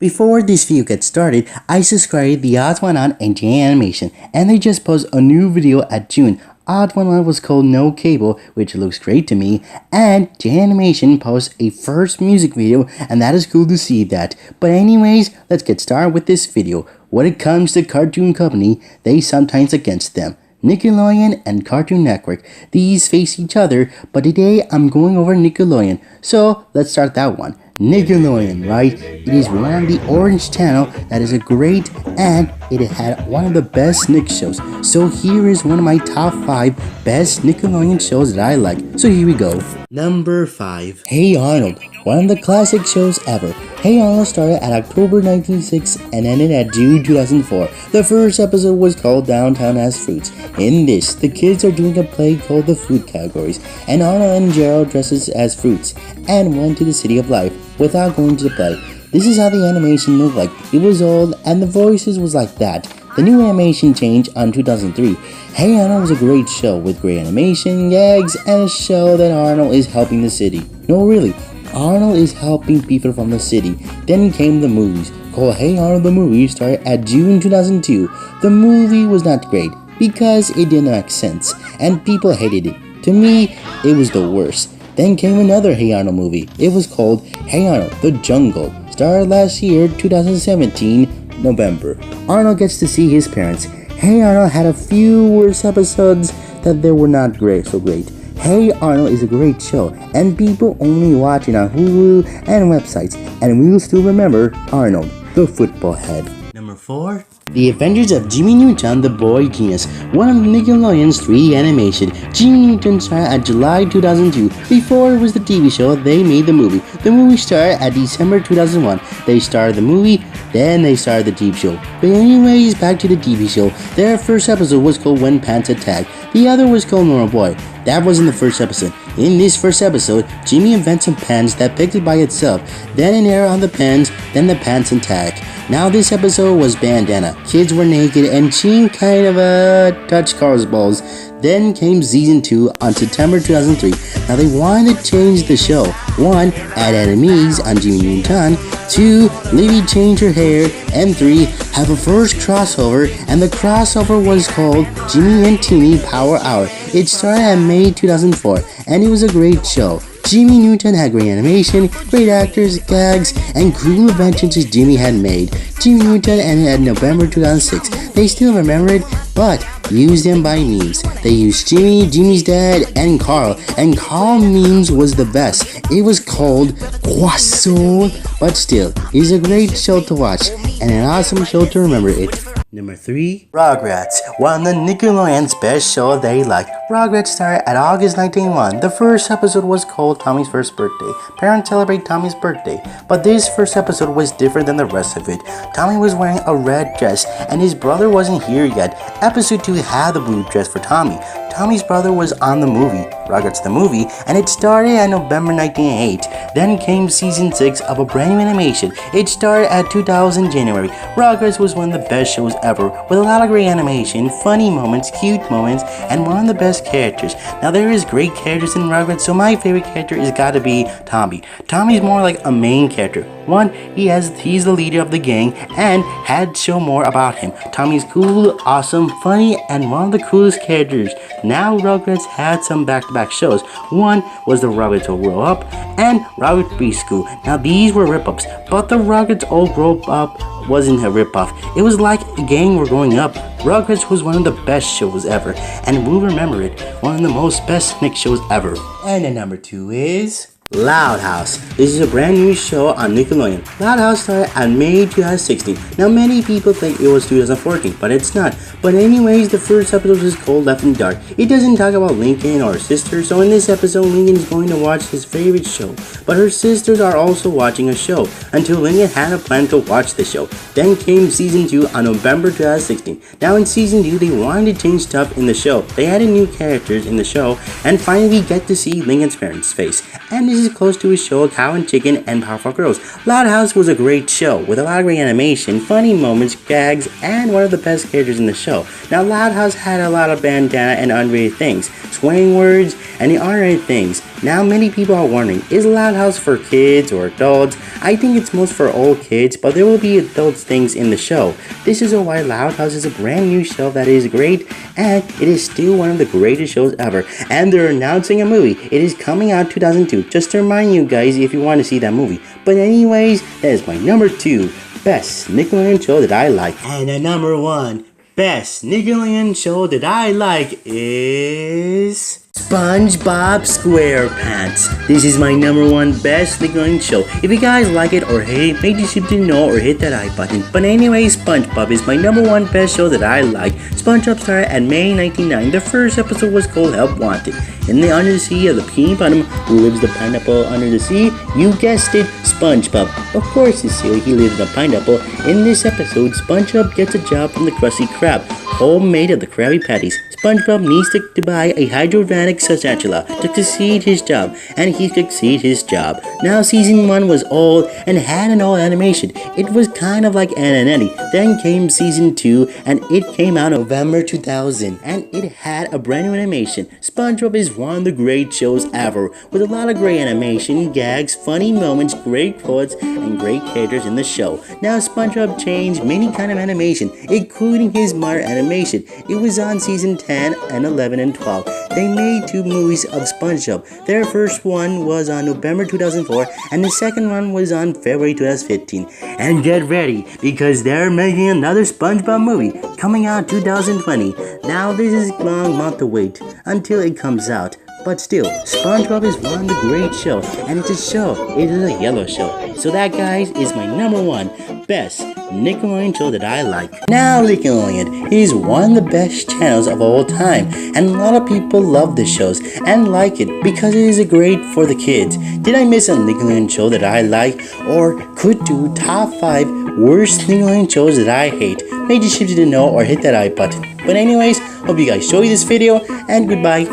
Before this video gets started, I subscribed the Odds Went On and J Animation, and they just posted a new video at June. Odds Went On was called No Cable, which looks great to me, and J Animation posts a first music video, and that is cool to see that. But anyways, let's get started with this video. When it comes to Cartoon Company, they sometimes against them. Nickelodeon and Cartoon Network. These face each other, but today I'm going over Nickelodeon. So let's start that one. Nickelodeon, right? It is one of the Orange Channel that is a great, and it had one of the best Nick shows. So here is one of my top 5 best Nickelodeon shows that I like. So here we go. Number 5. Hey Arnold, one of the classic shows ever. Hey Arnold started at October 1996 and ended at June 2004. The first episode was called Downtown as Fruits. In this, the kids are doing a play called The Food Categories, and Arnold and Gerald dresses as fruits and went to the City of Life without going to the play. This is how the animation looked like. It was old and the voices was like that. The new animation changed on 2003. Hey Arnold was a great show with great animation, gags, and a show that Arnold is helping the city. No, really, Arnold is helping people from the city. Then came the movies, called Hey Arnold the Movie, started at June 2002. The movie was not great because it didn't make sense and people hated it. To me, it was the worst. Then came another Hey Arnold movie. It was called Hey Arnold the Jungle. Started last year, 2017, November. Arnold gets to see his parents. Hey Arnold had a few worse episodes that they were not so great. Hey Arnold is a great show, and people only watch it on Hulu and websites, and we will still remember Arnold, the football head. Number 4. The Adventures of Jimmy Neutron, the Boy Genius, one of Nickelodeon's 3D animation. Jimmy Neutron started at July 2002. Before it was the TV show, they made the movie. The movie started at December 2001. They started the movie, then they started the TV show. But anyways, back to the TV show. Their first episode was called When Pants Attack. The other was called Normal Boy. That was in the first episode. In this first episode, Jimmy invents some pants that picked it by itself. Then an arrow on the pants, then the pants attack. Now this episode was bandana. Kids were naked and Gene kind of touched Carl's balls. Then came season 2 on September 2003. Now they wanted to change the show. 1. Add enemies on Jimmy Neutron. 2. Libby change her hair. And 3. Have a first crossover, and the crossover was called Jimmy and Timmy Power Hour. It started in May 2004, and it was a great show. Jimmy Neutron had great animation, great actors, gags, and cool inventions Jimmy had made. Jimmy Neutron ended in November 2006. They still remember it, but used them by memes. They used Jimmy, Jimmy's dad, and Carl memes was the best. It was called Croissant, but still, it's a great show to watch, and an awesome show to remember it. Number 3. Rugrats, one of the Nickelodeon's best shows they like. Rugrats started at August 1991. The first episode was called Tommy's First Birthday. Parents celebrate Tommy's birthday, but this first episode was different than the rest of it. Tommy was wearing a red dress, and his brother wasn't here yet. Episode 2 had the blue dress for Tommy. Tommy's brother was on the movie, Rugrats the movie, and it started at November 1998. Then came season 6 of a brand new animation. It started at 2000 January. Rugrats was one of the best shows ever, with a lot of great animation, funny moments, cute moments, and one of the best characters. Now there is great characters in Rugrats, so my favorite character is gotta be Tommy. Tommy's more like a main character. 1, he's the leader of the gang, and had to show more about him. Tommy's cool, awesome, funny, and one of the coolest characters. Now Rugrats had some back-to-back shows. 1 was the Rugrats All Grow Up and Rugrats Preschool. Now these were rip-ups, but the Rugrats All Grow Up wasn't a rip-off. It was like a gang were growing up. Rugrats was one of the best shows ever, and we'll remember it. One of the most best Nick shows ever. And the number 2 is Loud House. This is a brand new show on Nickelodeon. Loud House started on May 2016. Now many people think it was 2014, but it's not. But anyways, the first episode is called Left in the Dark. It doesn't talk about Lincoln or her sister, so in this episode Lincoln is going to watch his favorite show. But her sisters are also watching a show, until Lincoln had a plan to watch the show. Then came season 2 on November 2016. Now in season 2 they wanted to change stuff in the show. They added new characters in the show, and finally we get to see Lincoln's parents' face. And this is close to his show Cow and Chicken and Powerpuff Girls. Loud House was a great show with a lot of great animation, funny moments, gags, and one of the best characters in the show. Now Loud House had a lot of bandana and unrated things, swearing words, and the unrated things. Now many people are wondering, is Loud House for kids or adults? I think it's most for all kids, but there will be adult things in the show. This is why Loud House is a brand new show that is great, and it is still one of the greatest shows ever. And they're announcing a movie. It is coming out 2002. Just to remind you guys if you want to see that movie. But anyways, that is my number 2 best Nickelodeon show that I like. And the number 1 best Nickelodeon show that I like is SpongeBob SquarePants. This is my number 1 best Nickelodeon show. If you guys like it or hate it, make sure to know or hit that I button. But anyway, SpongeBob is my number 1 best show that I like. SpongeBob started at May 1999. The first episode was called Help Wanted. In the under the sea of the Bikini Bottom, who lives the pineapple under the sea? You guessed it, SpongeBob. Of course, it's silly, he lives in a pineapple. In this episode, SpongeBob gets a job from the Krusty Krab, homemade of the Krabby Patties. SpongeBob needs to buy a hydrodynamic spatula to succeed his job, and he succeeds his job. Now season 1 was old and had an old animation. It was kind of like Anna and Eddie. Then came season 2 and it came out November 2000 and it had a brand new animation. SpongeBob is one of the great shows ever, with a lot of great animation, gags, funny moments, great quotes, and great characters in the show. Now SpongeBob changed many kind of animation, including his modern animation. It was on season 10 and 11 and 12. They made 2 movies of SpongeBob. Their first one was on November 2004 and the second one was on February 2015. And get ready, because they're making another SpongeBob movie coming out 2020. Now this is a long month to wait until it comes out. But still, SpongeBob is one of the great shows, and it's a show. It is a yellow show. So that, guys, is my number 1 best Nickelodeon show that I like. Now Nickelodeon is one of the best channels of all time, and a lot of people love the shows and like it because it is great for the kids. Did I miss a Nickelodeon show that I like, or could do top 5 worst Nickelodeon shows that I hate? Make sure to know or hit that I button. But anyways, hope you guys enjoyed this video, and goodbye.